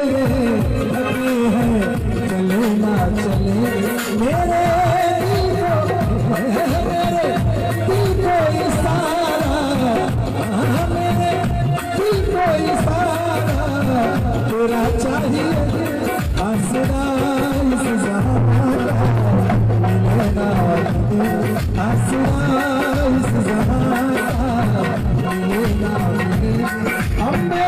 लगे हैं चले ना चले मेरे दिल को इशारा, मेरे दिल को इशारा तेरा चाहिए आसरा इस जहां मिले ना आसरा इस जहां मिले ना मिले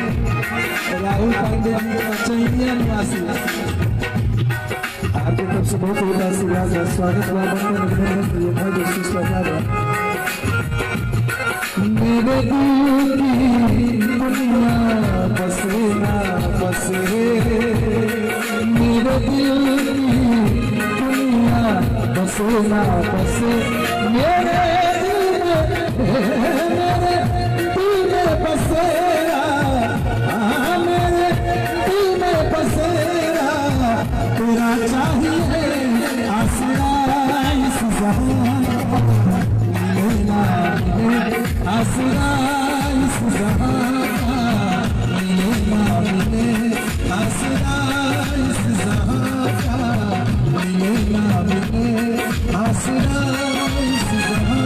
राहुल पांडे जी चैनिया निवासी आपकी तरफ से बहुत बहुत आशीर्वाद है। स्वागत मेरे दिल की दुनिया बसे ना बसे, मेरे दिल की दुनिया बसे ना बसे, मेरे दिल में बसेरा, मेरे दिल में बसेरा तेरा चाहिए आसरा इस जहां मिले ना मिले आसरा इस जहां मिले ना मिले आसरा इस जहां मिले ना मिले आसरा इस जहां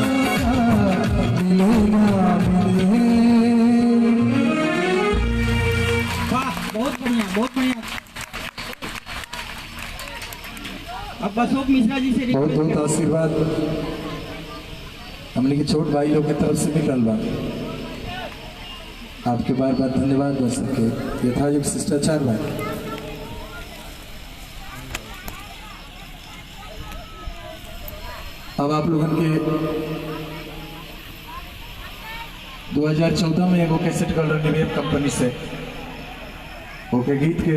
मिले ना मिले। वाह, बहुत बढ़िया, बहुत बढ़िया। अब अशोक मिश्रा जी से बहुत बहुत आशीर्वाद हमने के छोट भाई लोग की तरफ से भी मिलल बा। आपके बार बार धन्यवाद बस के यथायुग शिष्टाचार बा। अब आप लोगन के 2014 में एगो कैसेट कल निवेद कंपनी से ओके गीत के